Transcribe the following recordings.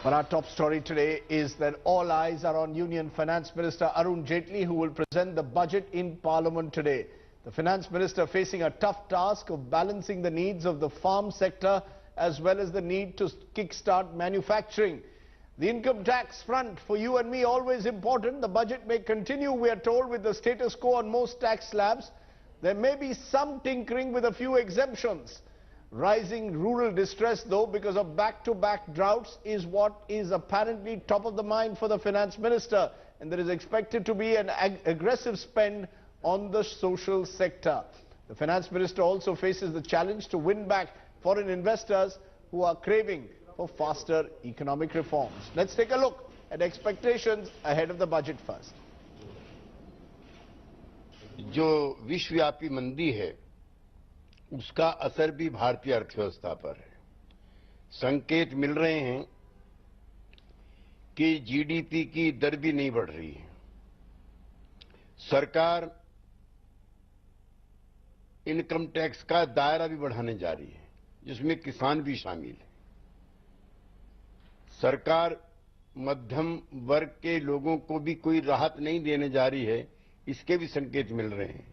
But our top story today is that all eyes are on Union Finance Minister Arun Jaitley, who will present the budget in Parliament today. The Finance Minister facing a tough task of balancing the needs of the farm sector as well as the need to kickstart manufacturing. The income tax front for you and me always important. The budget may continue, we are told, with the status quo on most tax slabs. There may be some tinkering with a few exemptions. Rising rural distress, though, because of back-to-back droughts is what is apparently top of the mind for the Finance Minister, and there is expected to be an aggressive spend on the social sector. The Finance Minister also faces the challenge to win back foreign investors who are craving for faster economic reforms. Let's take a look at expectations ahead of the budget first. जो विश्वव्यापी मंदी है उसका असर भी भारतीय अर्थव्यवस्था पर है। संकेत मिल रहे हैं कि जीडीपी की दर भी नहीं बढ़ रही है। सरकार इनकम टैक्स का दायरा भी बढ़ाने जा रही है, जिसमें किसान भी शामिल है। सरकार मध्यम वर्ग के लोगों को भी कोई राहत नहीं देने जा रही है, इसके भी संकेत मिल रहे हैं।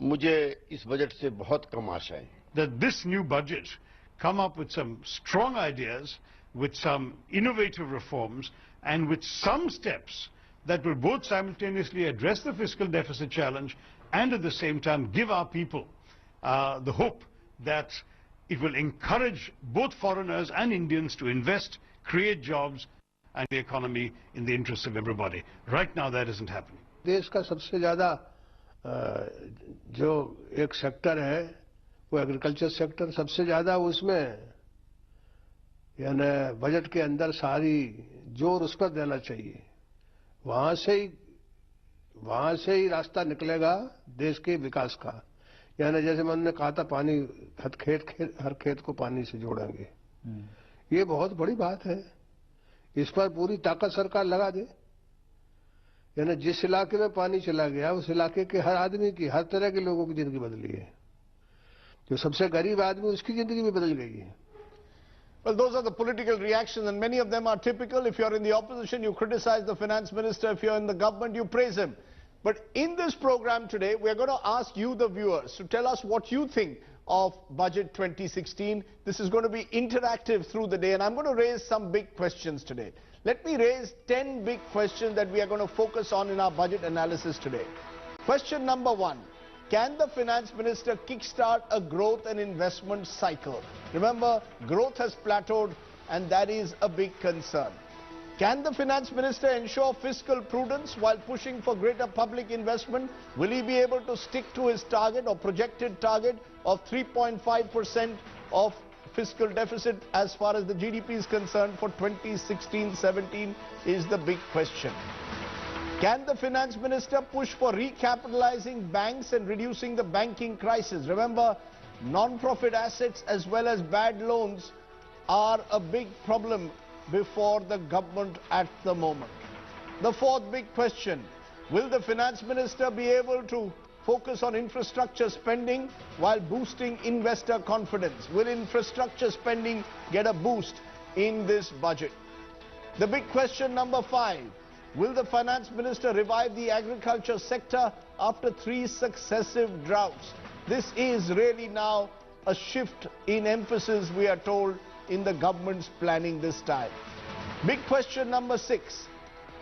मुझे इस बजट से बहुत कम आशा है। That this new budget come up with some strong ideas, with some innovative reforms, and with some steps that will both simultaneously address the fiscal deficit challenge and at the same time give our people the hope that it will encourage both foreigners and Indians to invest, create jobs and the economy in the interests of everybody. Right now that isn't happening. देश का सबसे ज्यादा जो एक sector है वो agriculture sector, सबसे ज्यादा उसमें यानी बजट के अंदर सारी जोर उस पर देना चाहिए। वहां से ही रास्ता निकलेगा देश के विकास का। यानी जैसे मैंने कहा था, पानी हर खेत को पानी से जोड़ेंगे, ये बहुत बड़ी बात है। इस पर पूरी ताकत सरकार लगा दे। यानी जिस इलाके में पानी चला गया उस इलाके के हर आदमी की, हर तरह के लोगों की जिंदगी बदली है। जो सबसे गरीब आदमी उसकी जिंदगी भी बदल गई है। Well, those are the political reactions, and many of them are typical. If you're in the opposition, you criticize the finance minister. If you're in the government, you praise him. But in this program today, we're going to ask you, the viewers, to tell us what you think of Budget 2016. This is going to be interactive through the day, and I'm going to raise some big questions today. Let me raise 10 big questions that we are going to focus on in our budget analysis today. Question number 1. Can the finance minister kickstart a growth and investment cycle? Remember, growth has plateaued and that is a big concern. Can the finance minister ensure fiscal prudence while pushing for greater public investment? Will he be able to stick to his target or projected target of 3.5% of fiscal deficit as far as the GDP is concerned for 2016-17 is the big question. Can the finance minister push for recapitalizing banks and reducing the banking crisis? Remember, non-profit assets as well as bad loans are a big problem before the government at the moment. The fourth big question, will the finance minister be able to focus on infrastructure spending while boosting investor confidence? Will infrastructure spending get a boost in this budget? The big question number 5, will the finance minister revive the agriculture sector after 3 successive droughts? This is really now a shift in emphasis, we are told, in the government's planning this time. Big question number 6,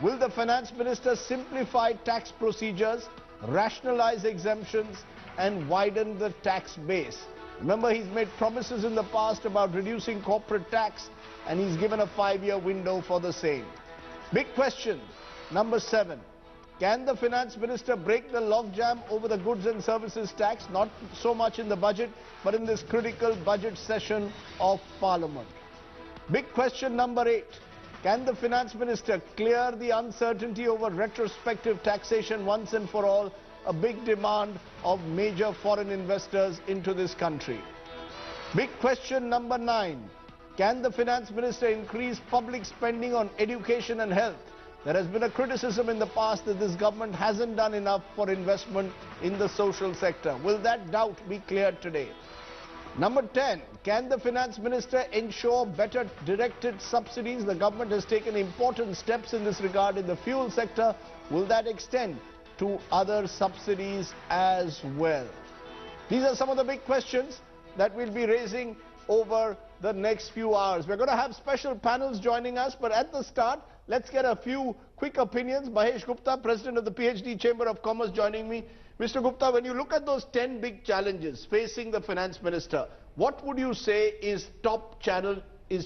will the finance minister simplify tax procedures, rationalize exemptions and widen the tax base? Remember, he's made promises in the past about reducing corporate tax and he's given a 5-year window for the same. Big question number 7, can the finance minister break the logjam over the goods and services tax? Not so much in the budget but in this critical budget session of Parliament. Big question number 8, can the finance minister clear the uncertainty over retrospective taxation once and for all, a big demand of major foreign investors into this country? Big question number 9, can the finance minister increase public spending on education and health? There has been a criticism in the past that this government hasn't done enough for investment in the social sector. Will that doubt be cleared today? Number 10, can the finance minister ensure better directed subsidies? The government has taken important steps in this regard in the fuel sector. Will that extend to other subsidies as well? These are some of the big questions that we'll be raising over the next few hours. We're going to have special panels joining us, but at the start, let's get a few quick opinions. Mahesh Gupta, President of the PhD Chamber of Commerce, joining me. Mr. Gupta, when you look at those 10 big challenges facing the finance minister, what would you say is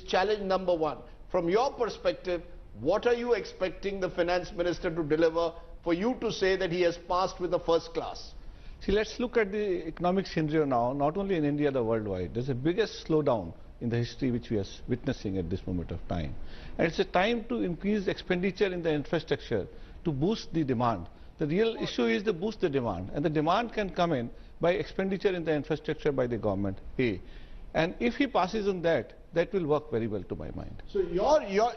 challenge number one? From your perspective, what are you expecting the finance minister to deliver for you to say that he has passed with the first class? See, let's look at the economic scenario now, not only in India, but worldwide. There's the biggest slowdown in the history which we are witnessing at this moment of time. And it's a time to increase expenditure in the infrastructure to boost the demand. The real issue is to boost the demand, and the demand can come in by expenditure in the infrastructure by the government, A. And if he passes on that, that will work very well to my mind. So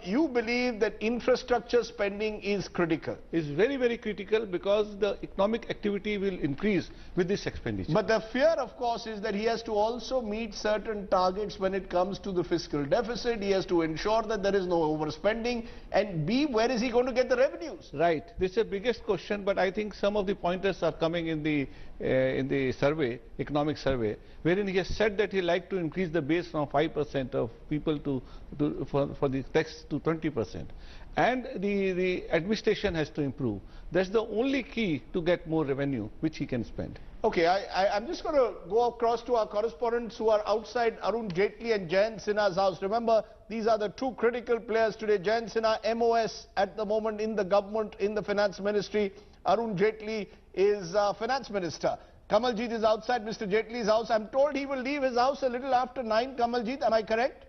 you believe that infrastructure spending is critical? It's very, very critical because the economic activity will increase with this expenditure. But the fear, of course, is that he has to also meet certain targets when it comes to the fiscal deficit. He has to ensure that there is no overspending. And B, where is he going to get the revenues? Right. This is the biggest question, but I think some of the pointers are coming in the survey, economic survey, wherein he has said that he like to increase the base from 5% of people for the tax to 20%. And the administration has to improve. That's the only key to get more revenue, which he can spend. Okay, I'm just going to go across to our correspondents who are outside Arun Jaitley and Jayant Sinha's house. Remember, these are the two critical players today. Jayant Sinha, MOS at the moment in the government, in the finance ministry. Arun Jaitley is finance minister. Kamaljeet is outside Mr. Jaitley's house. I'm told he will leave his house a little after 9, Kamaljeet. Am I correct?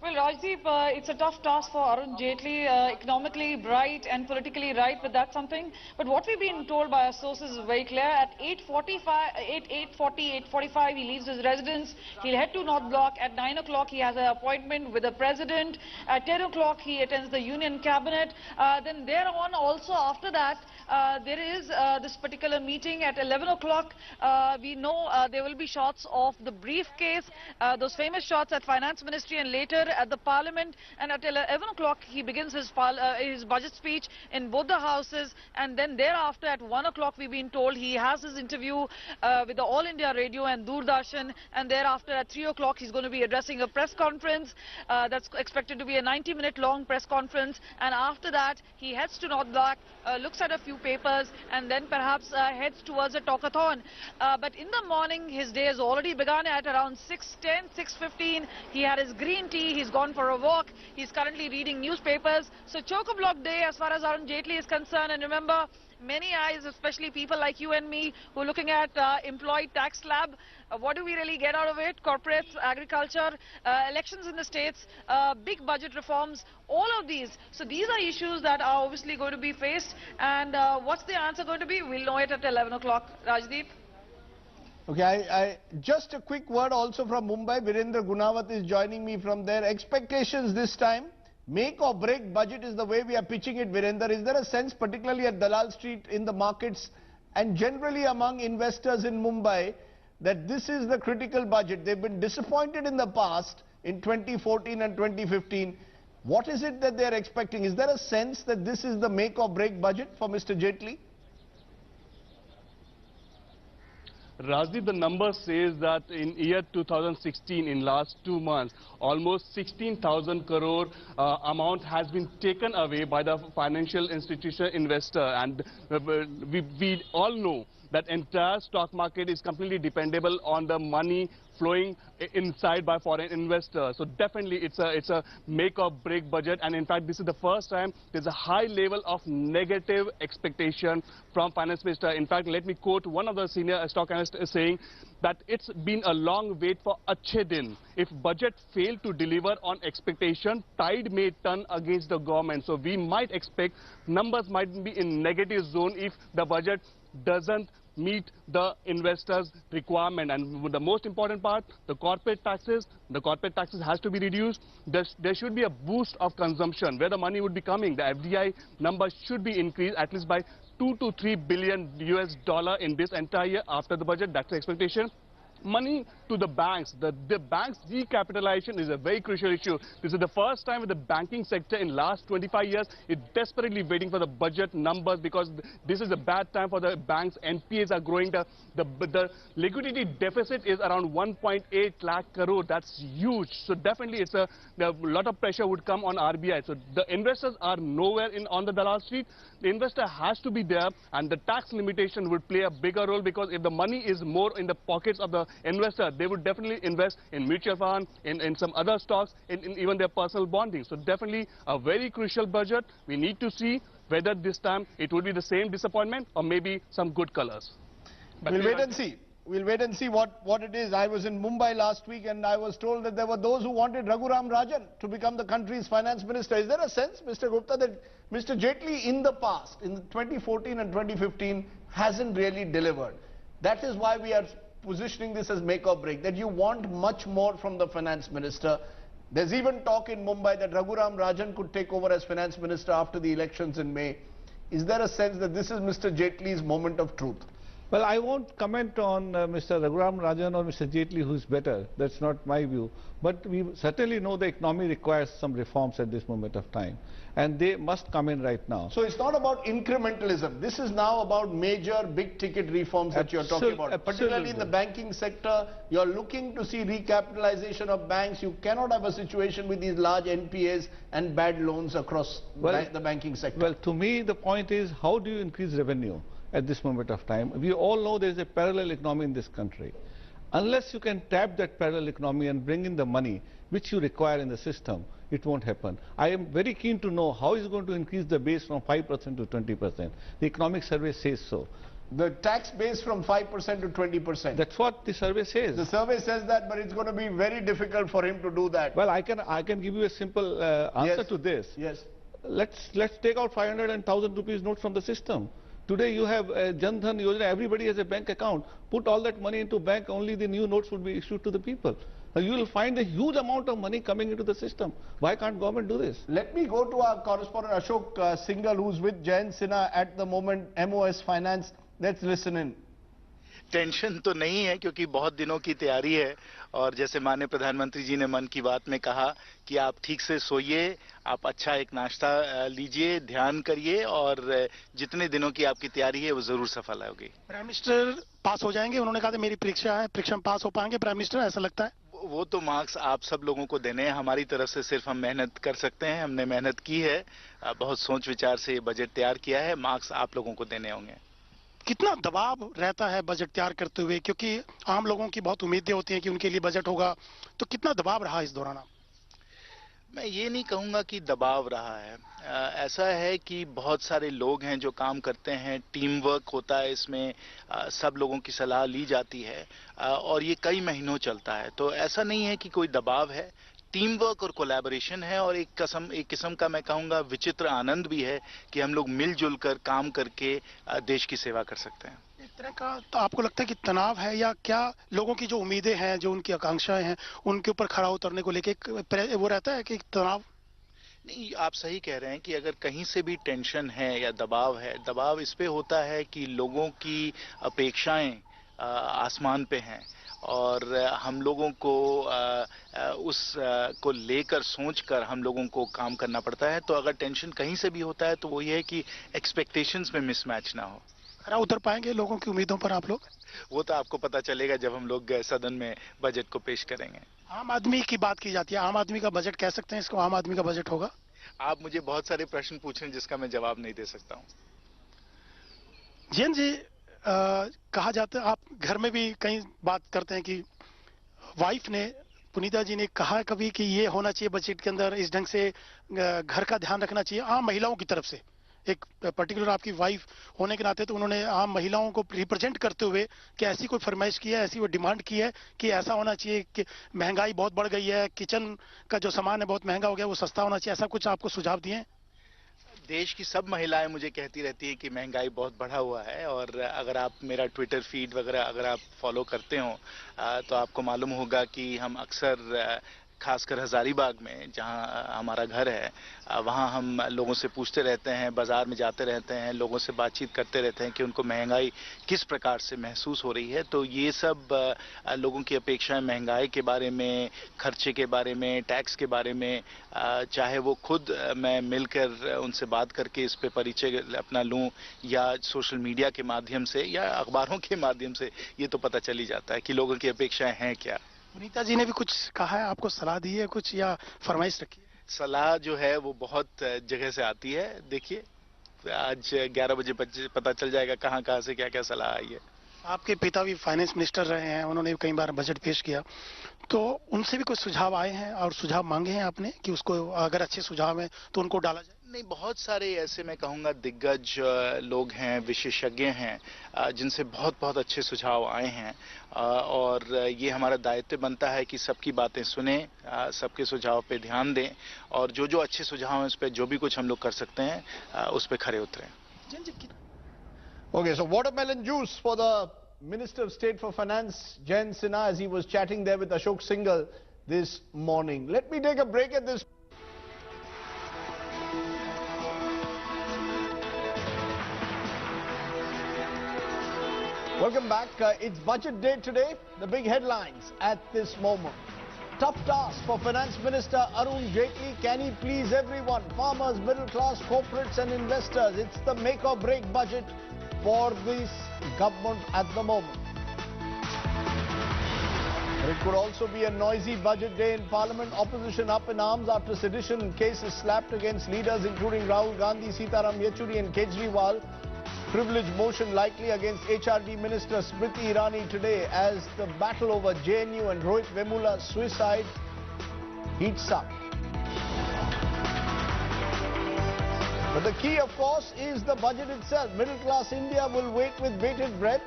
Well, Rajdeep, it's a tough task for Arun Jaitley, economically bright and politically right, but that's something. But what we've been told by our sources is very clear. At 8:45, he leaves his residence. He'll head to North Block. At 9 o'clock, he has an appointment with the president. At 10 o'clock, he attends the union cabinet. Then thereon, also after that, there is this particular meeting at 11 o'clock. We know there will be shots of the briefcase, those famous shots at finance ministry and later at the parliament, and at 11 o'clock he begins his budget speech in both the houses, and then thereafter at 1 o'clock we've been told he has his interview with the All India Radio and Doordarshan, and thereafter at 3 o'clock he's going to be addressing a press conference that's expected to be a 90-minute long press conference, and after that he heads to North Block, looks at a few papers, and then perhaps heads towards a talkathon. But in the morning his day has already begun at around 6:10, 6:15. He had his green tea, he's gone for a walk, he's currently reading newspapers. So chock-a-block day as far as Arun Jaitley is concerned, and remember, many eyes, especially people like you and me, who are looking at employee tax slab. What do we really get out of it? Corporates, agriculture, elections in the states, big budget reforms, all of these. So these are issues that are obviously going to be faced. And what's the answer going to be? We'll know it at 11 o'clock. Rajdeep? Okay, just a quick word also from Mumbai. Virendra Gunawat is joining me from there. Expectations this time? Make or break budget is the way we are pitching it, Virendra. Is there a sense, particularly at Dalal Street, in the markets and generally among investors in Mumbai, that this is the critical budget? They've been disappointed in the past, in 2014 and 2015. What is it that they are expecting? Is there a sense that this is the make or break budget for Mr. Jaitley? Rajdeep, the number says that in year 2016, in last 2 months, almost 16,000 crore amount has been taken away by the financial institution investor, and we all know that entire stock market is completely dependable on the money flowing inside by foreign investors. So definitely it's a make or break budget, and in fact this is the first time there's a high level of negative expectation from finance minister. In fact, let me quote one of the senior stock analysts saying that it's been a long wait for Achhe Din. If budget failed to deliver on expectation, tide may turn against the government. So we might expect numbers might be in negative zone if the budget doesn't meet the investors' requirement. And the most important part, the corporate taxes has to be reduced. There should be a boost of consumption where the money would be coming. The FDI number should be increased at least by $2 to $3 billion in this entire year after the budget. That's the expectation. Money to the banks. The banks' recapitalization is a very crucial issue. This is the first time with the banking sector in last 25 years is desperately waiting for the budget numbers, because this is a bad time for the banks. NPAs are growing. The liquidity deficit is around 1.8 lakh crore. That's huge. So definitely it's a lot of pressure would come on RBI. So the investors are nowhere on the Dalal Street. The investor has to be there, and the tax limitation would play a bigger role, because if the money is more in the pockets of the investor, they would definitely invest in mutual fund, in some other stocks, in even their personal bonding. So definitely a very crucial budget. We need to see whether this time it will be the same disappointment or maybe some good colors. But we'll wait and see. We'll wait and see what it is. I was in Mumbai last week and I was told that there were those who wanted Raghuram Rajan to become the country's finance minister. Is there a sense, Mr. Gupta, that Mr. Jaitley in the past, in 2014 and 2015, hasn't really delivered? That is why we are positioning this as make or break, that you want much more from the finance minister. There's even talk in Mumbai that Raghuram Rajan could take over as finance minister after the elections in May. Is there a sense that this is Mr. Jaitley's moment of truth? Well, I won't comment on Mr. Raghuram Rajan or Mr. Jaitley who is better. That's not my view. But we certainly know the economy requires some reforms at this moment of time. And they must come in right now. So it's not about incrementalism. This is now about major big ticket reforms that you're talking about. Particularly in the banking sector, you're looking to see recapitalization of banks. You cannot have a situation with these large NPAs and bad loans across the banking sector. Well, to me, the point is, how do you increase revenue at this moment of time? We all know there is a parallel economy in this country. Unless you can tap that parallel economy and bring in the money which you require in the system, it won't happen. I am very keen to know how is going to increase the base from 5% to 20%. The economic survey says so. The tax base from 5% to 20%. That's what the survey says. The survey says that, but it's going to be very difficult for him to do that. Well, I can give you a simple answer to this. Yes. Let's take out 500 and 1,000 rupees notes from the system. Today you have Jan Dhan Yojana, everybody has a bank account. Put all that money into bank, only the new notes would be issued to the people. Now you will find a huge amount of money coming into the system. Why can't government do this? Let me go to our correspondent Ashok Singhal, who's with Jayant Sinha at the moment, MOS Finance. Let's listen in. Tension तो नहीं है क्योंकि बहुत दिनों की तैयारी है और जैसे माननीय प्रधानमंत्री जी ने मन की बात में कहा कि आप ठीक से सोइए, आप अच्छा एक नाश्ता लीजिए, ध्यान करिए और जितने दिनों की आपकी तैयारी है वो जरूर सफल होगी। प्राइम मिनिस्टर पास हो जाएंगे, उन्होंने कहा था मेरी परीक्षा है, परीक्षा में पास हो पाएंगे प्राइम मिनिस्टर, ऐसा लगता है? वो तो मार्क्स आप सब लोगों को देने हैं, हमारी तरफ से सिर्फ हम मेहनत कर सकते हैं, हमने मेहनत की है, बहुत सोच विचार से ये बजट तैयार किया है, मार्क्स आप लोगों को देने होंगे। कितना दबाव रहता है बजट तैयार करते हुए, क्योंकि आम लोगों की बहुत उम्मीदें होती हैं कि उनके लिए बजट होगा, तो कितना दबाव रहा इस दौरान? मैं ये नहीं कहूंगा कि दबाव रहा है, ऐसा है कि बहुत सारे लोग हैं जो काम करते हैं, टीम वर्क होता है इसमें, सब लोगों की सलाह ली जाती है और ये कई महीनों चलता है, तो ऐसा नहीं है कि कोई दबाव है, टीम वर्क और कोलैबोरेशन है और एक किस्म का मैं कहूंगा विचित्र आनंद भी है कि हम लोग मिलजुल कर काम करके देश की सेवा कर सकते हैं। एक तरह का तो आपको लगता है कि तनाव है, या क्या लोगों की जो उम्मीदें हैं, जो उनकी आकांक्षाएं हैं, उनके ऊपर खड़ा उतरने को लेके वो रहता है कि तनाव? नहीं, आप सही कह रहे हैं कि अगर कहीं से भी टेंशन है या दबाव है, दबाव इस पे होता है कि लोगों की अपेक्षाएं आसमान पे हैं और हम लोगों को उस को लेकर सोचकर हम लोगों को काम करना पड़ता है। तो अगर टेंशन कहीं से भी होता है तो वो ये है कि एक्सपेक्टेशंस में मिसमैच ना हो। खरा उतर पाएंगे लोगों की उम्मीदों पर आप लोग? वो तो आपको पता चलेगा जब हम लोग सदन में बजट को पेश करेंगे। आम आदमी की बात की जाती है, आम आदमी का बजट कह सकते हैं इसको, आम आदमी का बजट होगा? आप मुझे बहुत सारे प्रश्न पूछ रहे हैं जिसका मैं जवाब नहीं दे सकता हूँ। जैन जी, कहा जाता है, आप घर में भी कई बात करते हैं कि वाइफ ने, पुनीता जी ने कहा कभी कि ये होना चाहिए बजट के अंदर, इस ढंग से घर का ध्यान रखना चाहिए आम महिलाओं की तरफ से। एक पर्टिकुलर आपकी वाइफ होने के नाते तो उन्होंने आम महिलाओं को रिप्रेजेंट करते हुए कि ऐसी कोई फरमाइश की है, ऐसी वो डिमांड की है कि ऐसा होना चाहिए कि महंगाई बहुत बढ़ गई है, किचन का जो सामान है बहुत महंगा हो गया, वो सस्ता होना चाहिए, ऐसा कुछ आपको सुझाव दिए? देश की सब महिलाएं मुझे कहती रहती है कि महंगाई बहुत बढ़ा हुआ है और अगर आप मेरा ट्विटर फीड वगैरह अगर आप फॉलो करते हो तो आपको मालूम होगा कि हम अक्सर खासकर हजारीबाग में जहां हमारा घर है, वहां हम लोगों से पूछते रहते हैं, बाजार में जाते रहते हैं, लोगों से बातचीत करते रहते हैं कि उनको महंगाई किस प्रकार से महसूस हो रही है। तो ये सब लोगों की अपेक्षाएं महंगाई के बारे में, खर्चे के बारे में, टैक्स के बारे में, चाहे वो खुद मैं मिलकर उनसे बात करके इस पे परिचय अपना लूं या सोशल मीडिया के माध्यम से या अखबारों के माध्यम से, ये तो पता चल ही जाता है कि लोगों की अपेक्षाएं हैं क्या। पुनीता जी ने भी कुछ कहा है, आपको सलाह दी है कुछ या फरमाइश रखी है? सलाह जो है वो बहुत जगह से आती है। देखिए आज 11 बजे पता चल जाएगा कहाँ कहाँ से क्या क्या सलाह आई है। आपके पिता भी फाइनेंस मिनिस्टर रहे हैं, उन्होंने भी कई बार बजट पेश किया, तो उनसे भी कुछ सुझाव आए हैं और सुझाव मांगे हैं आपने कि उसको अगर अच्छे सुझाव हैं तो उनको डाला जाए? नहीं, बहुत सारे ऐसे मैं कहूँगा दिग्गज लोग हैं, विशेषज्ञ हैं, जिनसे बहुत बहुत अच्छे सुझाव आए हैं, और ये हमारा दायित्व बनता है कि सबकी बातें सुने, सबके सुझाव पे ध्यान दें और जो जो अच्छे सुझाव हैं उस पर जो भी कुछ हम लोग कर सकते हैं उस पर खरे उतरें। Okay, so watermelon juice for the Minister of State for Finance, Jayant Sinha, as he was chatting there with Ashok Singhal this morning. Let me take a break at this. Welcome back. It's budget day today. The big headlines at this moment. Tough task for Finance Minister Arun Jaitley. Can he please everyone? Farmers, middle class, corporates and investors. It's the make or break budget for this government at the moment. But it could also be a noisy budget day in Parliament. Opposition up in arms after sedition cases slapped against leaders including Rahul Gandhi, Sitaram Yechuri and Kejriwal. Privilege motion likely against HRD Minister Smriti Irani today as the battle over JNU and Rohit Vemula's suicide heats up. But the key, of course, is the budget itself. Middle class India will wait with bated breath.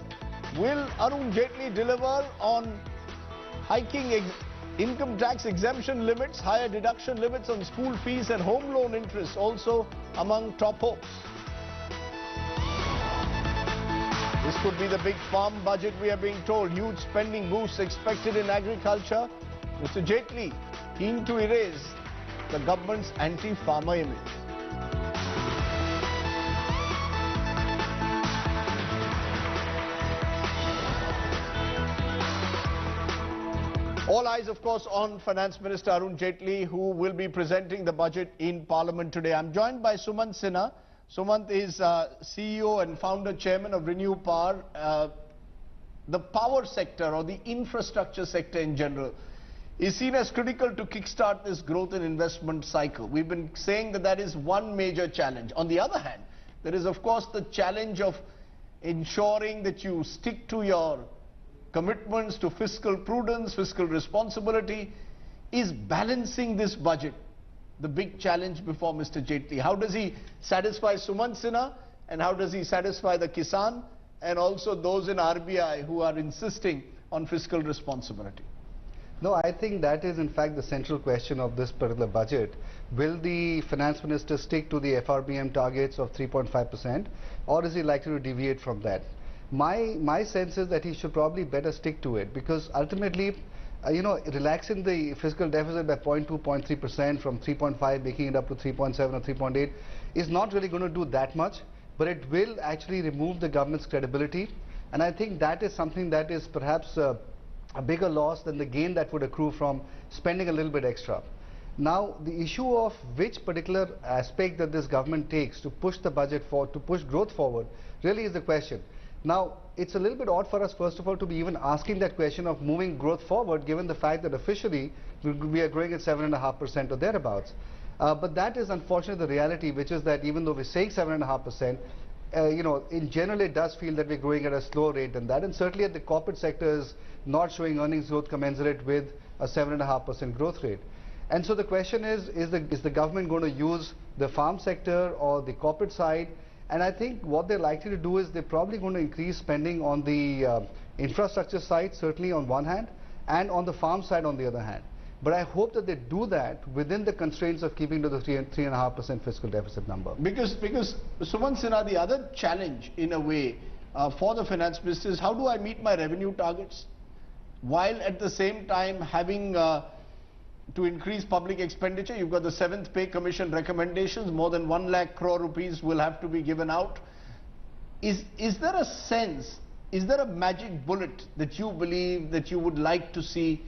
Will Arun Jaitley deliver on hiking income tax exemption limits, higher deduction limits on school fees and home loan interest also among top hopes? This could be the big farm budget, we are being told. Huge spending boosts expected in agriculture. Mr. Jaitley keen to erase the government's anti-farmer image. All eyes, of course, on Finance Minister Arun Jaitley, who will be presenting the budget in Parliament today. I'm joined by Sumant Sinha. Sumant is CEO and founder chairman of Renew Power. The power sector or the infrastructure sector in general is seen as critical to kickstart this growth and investment cycle. We've been saying that that is one major challenge. On the other hand, there is, of course, the challenge of ensuring that you stick to your commitments to fiscal prudence, fiscal responsibility. Is balancing this budget the big challenge before Mr. Jaitley? How does he satisfy Sumant Sinha and how does he satisfy the Kisan and also those in RBI who are insisting on fiscal responsibility? No, I think that is in fact the central question of this particular budget. Will the Finance Minister stick to the FRBM targets of 3.5% or is he likely to deviate from that? My sense is that he should probably better stick to it, because ultimately, relaxing the fiscal deficit by 0.2, 0.3% from 3.5, making it up to 3.7 or 3.8 is not really going to do that much, but it will actually remove the government's credibility. And I think that is something that is perhaps a bigger loss than the gain that would accrue from spending a little bit extra. Now, the issue of which particular aspect that this government takes to push the budget forward, to push growth forward, really is the question. Now, it's a little bit odd for us, first of all, to be even asking that question of moving growth forward, given the fact that officially we are growing at 7.5% or thereabouts. But that is unfortunately the reality, which is that even though we're saying 7.5%, in general it does feel that we're growing at a slower rate than that, and certainly the corporate sector is not showing earnings growth commensurate with a 7.5% growth rate. And so the question is the government going to use the farm sector or the corporate side? And I think what they're likely to do is they're probably going to increase spending on the infrastructure side, certainly on one hand, and on the farm side on the other hand. But I hope that they do that within the constraints of keeping to the 3.5% fiscal deficit number. Because Sumant Sinha, the other challenge in a way for the finance minister is how do I meet my revenue targets while at the same time having to increase public expenditure. You've got the 7th Pay Commission recommendations. More than 1 lakh crore rupees will have to be given out. Is there a sense, is there a magic bullet that you believe that you would like to see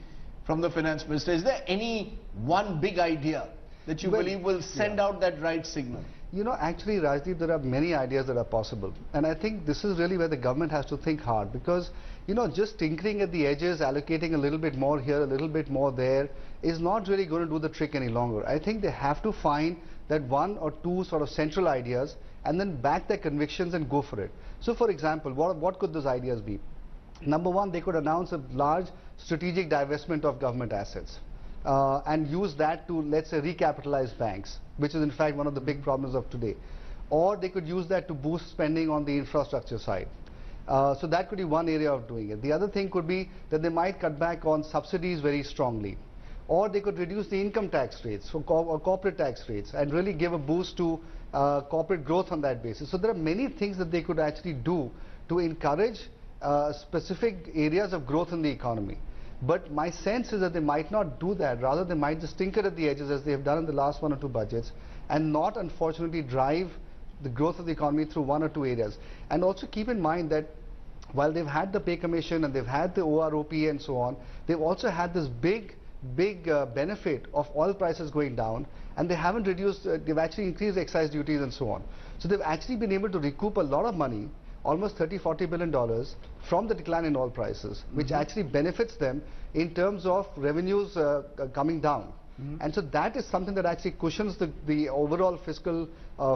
from the finance minister? Is there any one big idea that you believe will send out that right signal? You know, actually, Rajdeep, there are many ideas that are possible. And I think this is really where the government has to think hard, because, you know, just tinkering at the edges, allocating a little bit more here, a little bit more there, is not really going to do the trick any longer. I think they have to find that 1 or 2 sort of central ideas and then back their convictions and go for it. So, for example, what could those ideas be? Number 1, they could announce a large strategic divestment of government assets. And use that to, let's say, recapitalize banks, which is in fact one of the big problems of today. Or they could use that to boost spending on the infrastructure side. So that could be one area of doing it. The other thing could be that they might cut back on subsidies very strongly. Or they could reduce the income tax rates or corporate tax rates and really give a boost to corporate growth on that basis. So there are many things that they could actually do to encourage specific areas of growth in the economy. But my sense is that they might not do that. Rather, they might just tinker at the edges as they have done in the last 1 or 2 budgets and not, unfortunately, drive the growth of the economy through 1 or 2 areas. And also keep in mind that while they've had the Pay Commission and they've had the OROP and so on, they've also had this big benefit of oil prices going down, and they haven't reduced, they've actually increased excise duties and so on. So they've actually been able to recoup a lot of money, almost $30–40 billion from the decline in oil prices, which actually benefits them in terms of revenues coming down. And so that is something that actually cushions the overall fiscal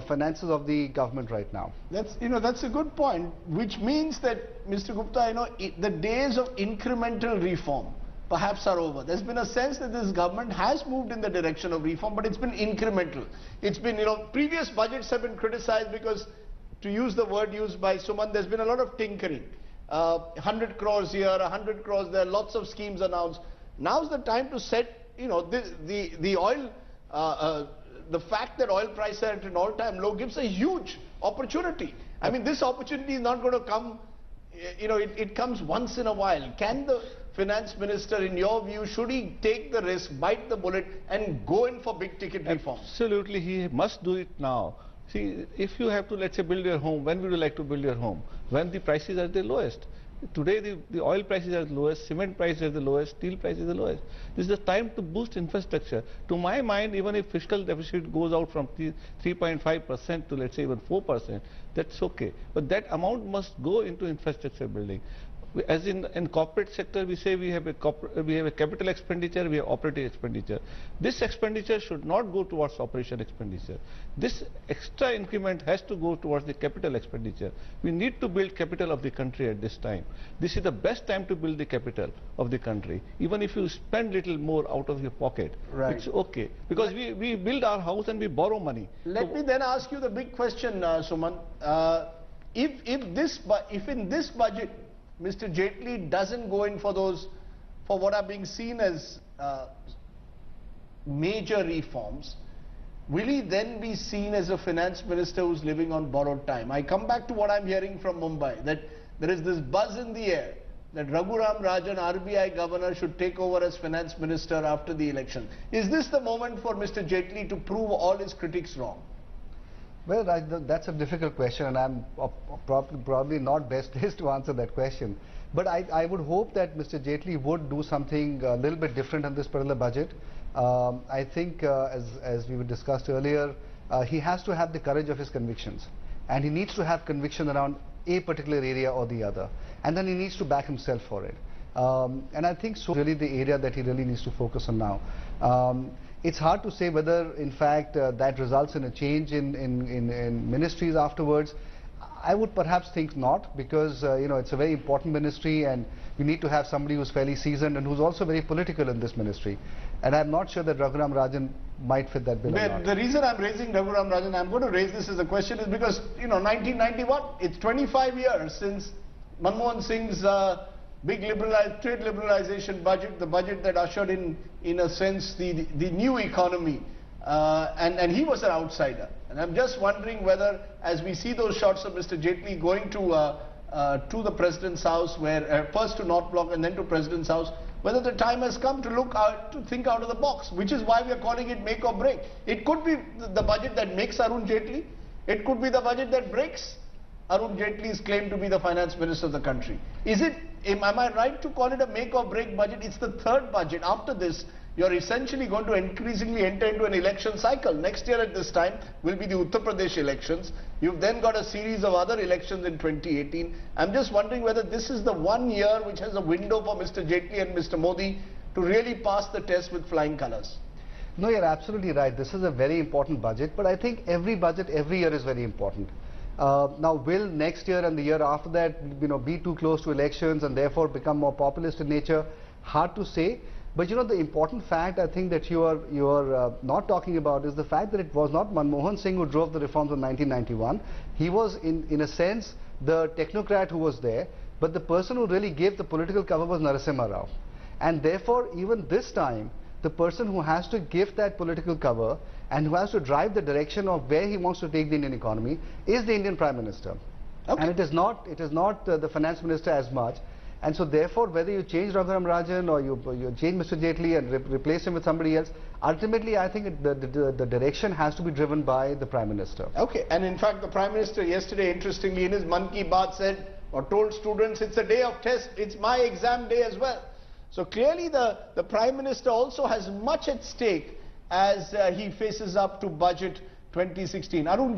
finances of the government right now. That's a good point, which means that, Mr. Gupta, the days of incremental reform perhaps are over. There's been a sense that this government has moved in the direction of reform, but it's been incremental. It's been, previous budgets have been criticized because, to use the word used by Suman, there's been a lot of tinkering. 100 crores here, 100 crores there, lots of schemes announced. Now's the time to set, the oil, the fact that oil prices are at an all-time low gives a huge opportunity. I mean, this opportunity is not going to come, it comes once in a while. Can the finance minister, in your view, should he take the risk, bite the bullet and go in for big ticket reforms? Absolutely, he must do it now. See, if you have to, let's say, build your home, when would you like to build your home? When the prices are the lowest. Today, the oil prices are the lowest, cement prices are the lowest, steel prices are the lowest. This is the time to boost infrastructure. To my mind, even if fiscal deficit goes out from 3.5% to, let's say, even 4%, that's okay. But that amount must go into infrastructure building. As in corporate sector, we say we have a capital expenditure, we have operating expenditure. This expenditure should not go towards operation expenditure. This extra increment has to go towards the capital expenditure. We need to build capital of the country at this time. This is the best time to build the capital of the country. Even if you spend little more out of your pocket, it's okay. Because we build our house and we borrow money. Let me then ask you the big question, Suman. If in this budget, Mr. Jaitley doesn't go in for what are being seen as major reforms, will he then be seen as a finance minister who's living on borrowed time? I come back to what I'm hearing from Mumbai, that there is this buzz in the air that Raghuram Rajan, RBI governor, should take over as finance minister after the election. Is this the moment for Mr. Jaitley to prove all his critics wrong? Well, that's a difficult question, and I'm probably not best placed to answer that question. But I would hope that Mr. Jaitley would do something a little bit different in this particular budget. I think, as we discussed earlier, he has to have the courage of his convictions. And he needs to have conviction around a particular area or the other. And then he needs to back himself for it. And I think so really the area that he really needs to focus on now. It's hard to say whether, in fact, that results in a change in ministries afterwards. I would perhaps think not, because it's a very important ministry, and we need to have somebody who's fairly seasoned and who's also very political in this ministry. And I'm not sure that Raghuram Rajan might fit that bill. The reason I'm raising Raghuram Rajan, I'm going to raise this as a question, is because 1991, it's 25 years since Manmohan Singh's big trade liberalization budget, the budget that ushered in a sense, the new economy. And he was an outsider. And I'm just wondering whether, as we see those shots of Mr. Jaitley going to the President's house, where first to North Block and then to President's house, whether the time has come to look out, to think out of the box, which is why we are calling it make or break. It could be the budget that makes Arun Jaitley. It could be the budget that breaks Arun Jaitley's claim to be the finance minister of the country. Am I right to call it a make or break budget? It's the third budget. After this, you're essentially going to increasingly enter into an election cycle. Next year at this time will be the Uttar Pradesh elections. You've then got a series of other elections in 2018. I'm just wondering whether this is the 1 year which has a window for Mr. Jaitley and Mr. Modi to really pass the test with flying colours. No, you're absolutely right. This is a very important budget, but I think every budget every year is very important. Now, will next year and the year after that, be too close to elections and therefore become more populist in nature? Hard to say. But the important fact I think that you are not talking about is the fact that it was not Manmohan Singh who drove the reforms in 1991. He was in a sense the technocrat who was there, but the person who really gave the political cover was Narasimha Rao. And therefore, even this time, the person who has to give that political cover and who has to drive the direction of where he wants to take the Indian economy is the Indian Prime Minister. Okay. And it is not the Finance Minister as much. And so therefore, whether you change Raghuram Rajan or you change Mr. Jaitley and replace him with somebody else, ultimately I think the direction has to be driven by the Prime Minister. Okay, and in fact the Prime Minister yesterday, interestingly, in his Mann Ki Baat said or told students, it's a day of test, it's my exam day as well. So clearly the Prime Minister also has much at stake as he faces up to budget 2016. Arun